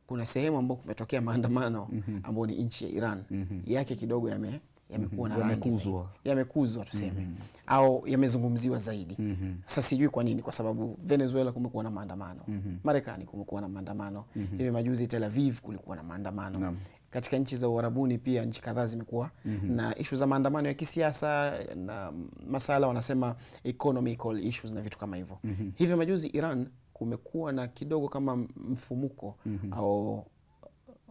kuna sehemu ambapo kumetokea maandamano ambapo ni nchi ya Iran yake kidogo yamekuwa na rangi, yamekuzwa tuseme, au yamezungumziwa zaidi. Sasa sijui kwa nini, kwa sababu Venezuela kumekuwa na maandamano, Marekani kumekuwa na maandamano, hivi majuzi Tel Aviv kulikuwa na maandamano. Katika nchi za Uarabuni pia nchi kadhaa zimekuwa na issue za maandamano ya kisiasa na masala wanasema economical issues na vitu kama hivyo. Hivi majuzi Iran kumekuwa na kidogo kama mfumuko au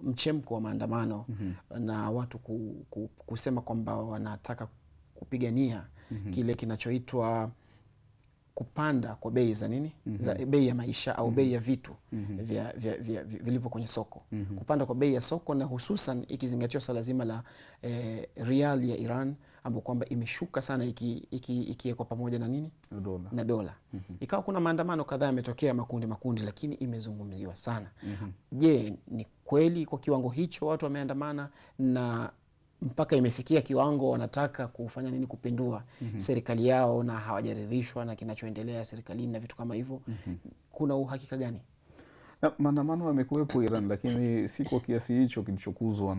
mchemko wa maandamano na watu kusema kwamba wanataka kupigania kile kinachoitwa kupanda kwa bei za nini, za bei ya maisha au bei ya vitu vilipo kwenye soko, kupanda kwa bei ya soko, na hususan ikizingatiwa swala zima la rial ya Iran ambapo kwamba imeshuka sana ikiwekwa pamoja na nini, na dola. Ikawa kuna maandamano kadhaa yametokea makundi, lakini imezungumziwa sana. Je, ni kweli kwa kiwango hicho watu wameandamana na mpaka imefikia kiwango wanataka kufanya nini, kupindua serikali yao na hawajaridhishwa na kinachoendelea serikalini na vitu kama hivyo? Kuna uhakika gani? Maandamano yamekuwepo Iran, lakini si kwa kiasi hicho kilichokuzwa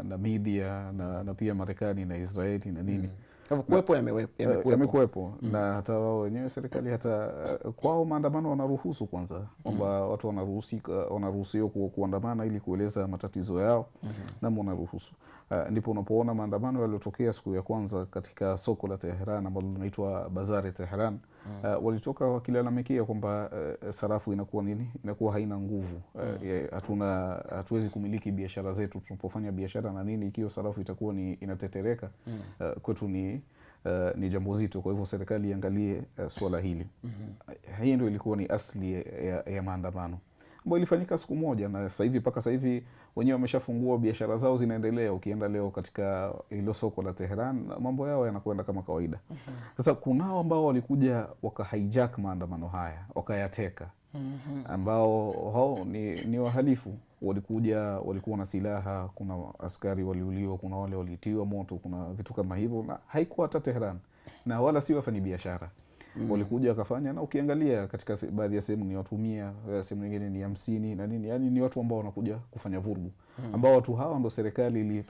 na media na pia Marekani na Israeli na nini. Kuwepo yamekuwepo na hata wao wenyewe serikali, hata kwao maandamano wanaruhusu kwanza kwamba watu wanaruhusiwa kuandamana ili kueleza matatizo yao, na wanaruhusu. Ndipo unapoona maandamano yaliyotokea siku ya kwanza katika soko la Tehran ambalo linaitwa Bazar Tehran, walitoka wakilalamikia kwamba sarafu inakuwa haina nguvu, hatuwezi kumiliki biashara zetu tunapofanya biashara na nini, ikiwa sarafu itakuwa inatetereka, kwetu ni jambo zito. Kwa hivyo serikali iangalie swala hili. Hii ndio ilikuwa ni asli ya maandamano ambayo ilifanyika siku moja, na sasa hivi mpaka sasa hivi wenyewe wameshafungua biashara zao, zinaendelea. Ukienda leo katika hilo soko la Tehran mambo yao yanakwenda kama kawaida. Sasa kunao ambao walikuja waka-hijack maandamano haya, wakayateka, ambao hao ni wahalifu. Walikuwa na silaha, kuna askari waliuliwa, kuna wale walitiwa moto, kuna vitu kama hivyo, na haikuwa hata Tehran na wala si wafanyabiashara. Walikuja wakafanya, na ukiangalia katika baadhi ya sehemu ni watu 100, sehemu nyingine ni 50 na nini, yani ni watu ambao wanakuja kufanya vurugu, ambao watu hawa ndo serikali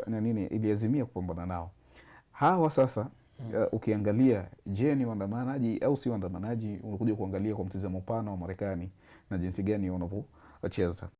iliazimia kupambana nao. Hawa sasa ukiangalia, je, ni waandamanaji au si waandamanaji? Unakuja kuangalia kwa mtazamo mpana wa Marekani na jinsi gani wanavyocheza.